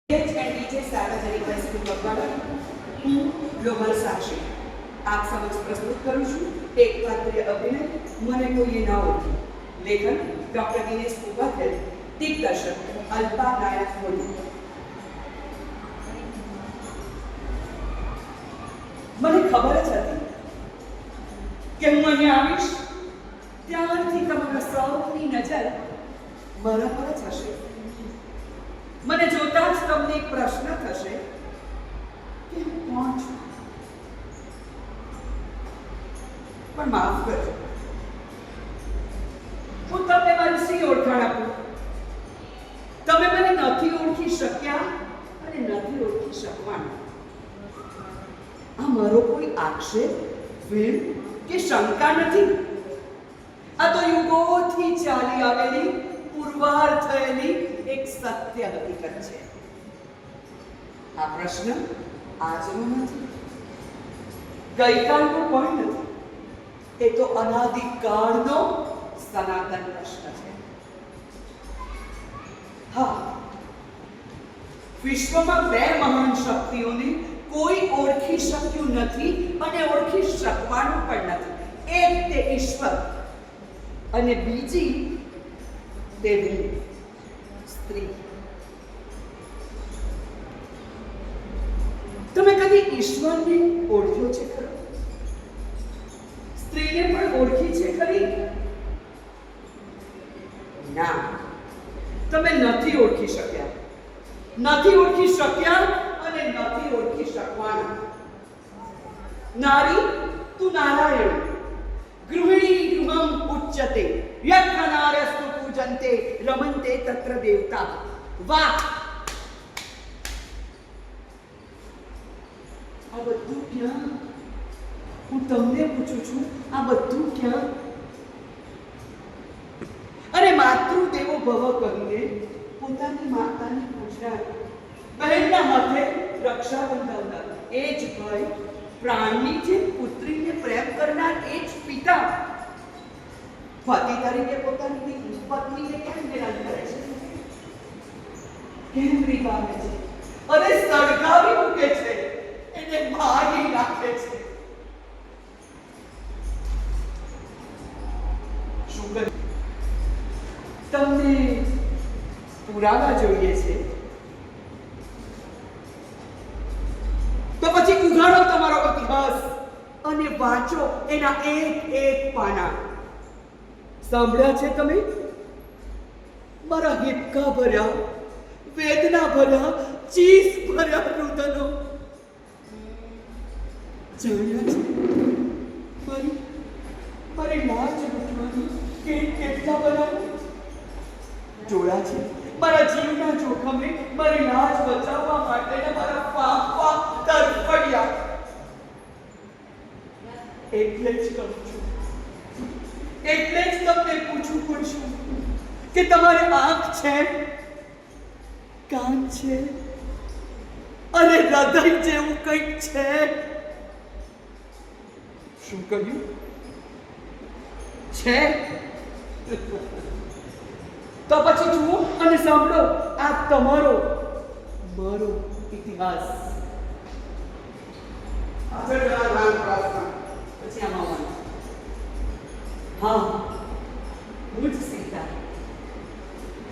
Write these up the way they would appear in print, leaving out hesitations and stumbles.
सार्वजनिक high school Bagwada हूँ global साक्षी आप समक्ष प्रस्तुत करूँ छूँ एक पात्रीय अभिनय મને કોઈએ ન ઓળખી લેખન ડોક્ટર દિનેશ ઉપાધ્યાય દિગ્દર્શક અલ્પા નાયક હોળી મને ખબર જ હતી કે હું અહીં આવીશ ત્યારથી તમારા સૌની નજર મારા પર જ હશે મને જોતા જ તમને એક પ્રશ્ન થશે કે હું કોણ છું પણ માફ કરજો હું તમને મારી સી ઓળખાણ આપું તમે મને નથી ઓળખી શક્યા અને નથી ઓળખી શકવાના આ મારો કોઈ આક્ષેપ વિણ કે શંકા નથી આ તો યુગોથી ચાલી આવેલી પુરવાર થયેલી એક સત્ય હકીકત છે આ પ્રશ્ન આજનો નથી ગઈકાલનો પણ નથી એ તો અનાદિકાળનો સનાતન પ્રશ્ન છે હા વિશ્વમાં બે મહાન શક્તિઓને કોઈ ઓળખી શક્યું નથી અને ઓળખી શકવાનું પણ નથી એક તે ઈશ્વર અને બીજી તે સ્ત્રી તમે કદી ઈશ્વરને ઓળખ્યો છે ખરો સ્ત્રીને પણ ઓળખી છે ખરી ના તમે નથી ઓળખી શક્યા અને નથી ઓળખી શકવાના નારી તું નારાયણ ગૃહિણી ગૃહમ ઉચ્યતે યજ્ઞનારસ્તુ પૂજન્તે રમન્તે તત્ર દેવતા વાહ આ બધું ક્યાં હું તમને પૂછું છું આ બધું ક્યાં અરે માતૃદેવો ભવ કહીને પોતાની માતાની પૂજા બહેનના હાથે રક્ષા બંધાવનાર એ જ ભાઈ પ્રાણની જે પુત્રીને પ્રેમ કરનાર એ જ પિતા પતિ તરીકે પોતાની પત્નીને કેમ નિરાશ કરે છે કેમ રીવાવે છે અને સળગાવી મૂકે છે એને મારી નાખે છે શું કરે તમને પુરાવા જોઈએ છે તો પછી ઉઘાડો તમારો ઇતિહાસ અને વાંચો એના એક એક પાના સાંભળ્યા છે તમે મારા હિપકા ભર્યા વેદના ભર્યા ચીસ ભર્યા રુદનો જાણ્યા છે મારી લાજ લૂંટવાની કેટલા બધા જોડા છે મારા જીવના જોખમે મારી લાજ બચાવવા માટે મારા પાપા તરફડ્યા એટલે જ કહું છું એટલે જ તમને પૂછવું પડશું કે તમારે આંખ છે કાન છે અને હૃદય જેવું કંઈક છે શું કહ્યું છે તો પછી જુઓ અને સાંભળો આ તમારો મારો ઇતિહાસ પછી આમાં હા હું જ સીતા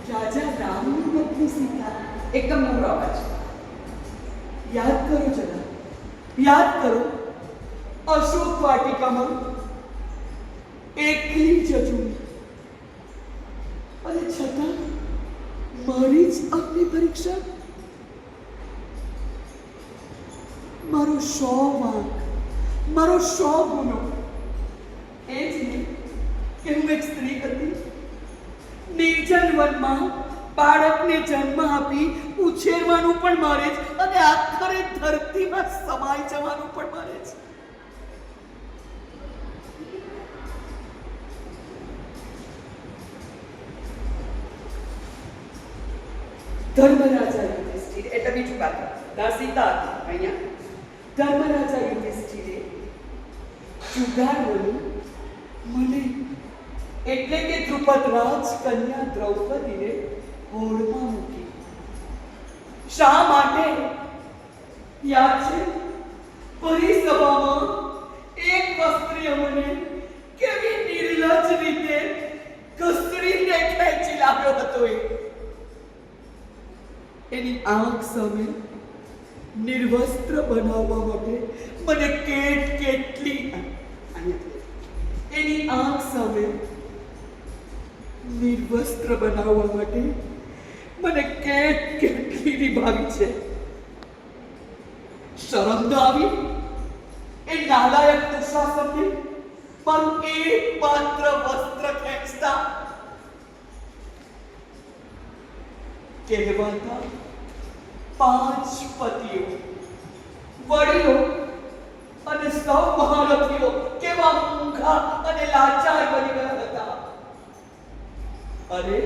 રાજા રામની પત્ની સીતા એકદમ નમ્ર અવાજ યાદ કરો જરા યાદ કરો અશોક વાટિકામાં એકલી જજું અને છતાં મારી જ અગ્નિ પરીક્ષા મારો 100 વાંક મારો 100 ગુનો એ જ નહીં કે હું એક સ્ત્રી હતી નિર્જન વનમાં બાળકને જન્મ આપી ઉછેરવાનું પણ મારે જ અને આખરે ધરતીમાં સમાઈ જવાનું પણ મારે જ ધર્મરાજા યુધિષ્ઠિર એટલે બીજું બાકી દાસીતા હતી અહીંયા ધર્મરાજા યુધિષ્ઠિરે જુગારવાનું મને એટલે કે દ્રુપદ રાજ કન્યા દ્રૌપદીને હોડમાં મૂકી શા માટે? યાદ છે પરિસભામાં એક વસ્ત્રીએ મને કેવી નિર્લજ રીતે કસરીને ખેંચી લાવ્યો હતો. એની આંખ સામે નિર્વસ્ત્ર બનાવવા માટે મને કેટલી એની આંખ સામે નિર્વસ્ત્ર બનાવવા માટે મને કેટલી નિભાવી છે. શરમ ન આવી એ નાલાયક દુશાસનને મારું એકમાત્ર વસ્ત્ર ખેંચતા? કહેવાતા 5 પતિઓ, વડીલો અને સૌ મહારથીઓ કેવા મૂંગા અને લાચાર બની ગયા હતા. અરે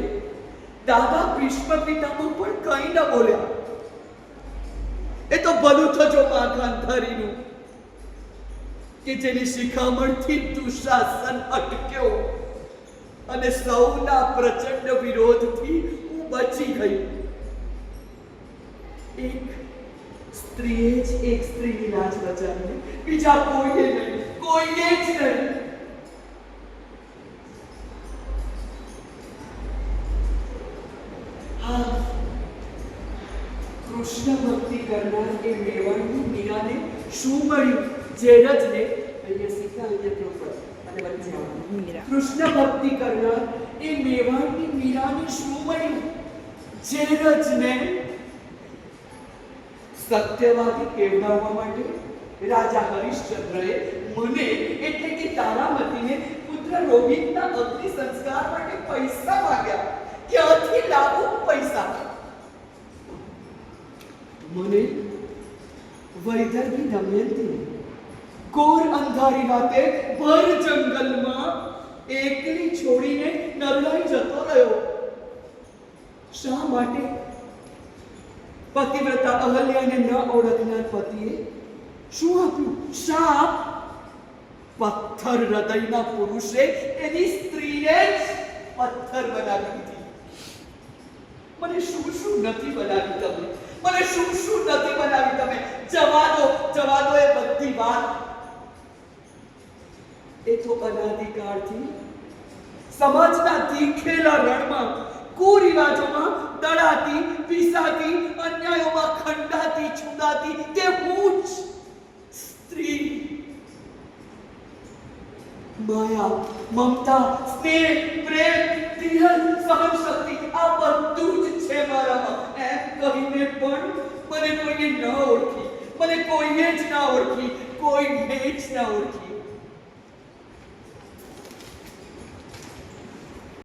દાદા ભીષ્મ પિતામહ પણ કંઈ ન બોલ્યા. એ તો ભલું થજો માં ગાંધારીનું કે જેની શિખામણથી દુશાસન અટક્યો અને સૌના પ્રચંડ વિરોધથી હું બચી ગઈ. એક સ્ત્રીએ જ એક સ્ત્રીની લાજ બચાવીને, બીજા કોઈએ નહીં, કોઈએ જ નહીં. હા, કૃષ્ણ ભક્તિ કરનાર એ મેવાડની મીરાને શું મળ્યું? જેરજને અહીંયા સીતા, અહીંયા દ્રૌપદી અને વચ્ચે મીરા. કૃષ્ણ ભક્તિ કરનાર એ મેવાડની મીરાને શું મળ્યું? જેરજને. સત્યવાદી કેવડાવવા માટે રાજા હરિશ્ચંદ્રએ મને એટલે કે તારામતીને પુત્ર રોહિતના અગ્નિ સંસ્કાર માટે પૈસા માંગ્યા. ક્યાંથી લાવું પૈસા? મને વૈદર્ભી દમયંતી ઘોર અંધારી રાતે ભર જંગલમાં એકલી છોડીને નરડાઈ જતો રહ્યો. શા માટે? પતિવ્રતા અહલ્યાને ન ઓળખનાર પતિએ શું આપ્યું? શાપ. પથ્થર હૃદયના પુરુષે એની સ્ત્રીને જ પથ્થર બનાવી દીધી. મને શું નથી બનાવી તમે? મને શું નથી બનાવી તમે? જવા દો એ બધી વાત. એ તો અનાદિકાળથી સમાજના તીખેલા રણમાં, કુરિવાજોમાં દળાતી, પીસાતી, અન્યાયોમાં ખંડાતી, છુંદાતી તે હું જ સ્ત્રી. માયા, મમતા, સ્નેહ, પ્રેમ, ધીરજ, સહનશક્તિ આ બધું જ છે મારામાં. એમ કહીને પણ મને કોઈએ ન ઓળખી, મને કોઈએ જ ના ઓળખી, કોઈને જ ના ઓળખી.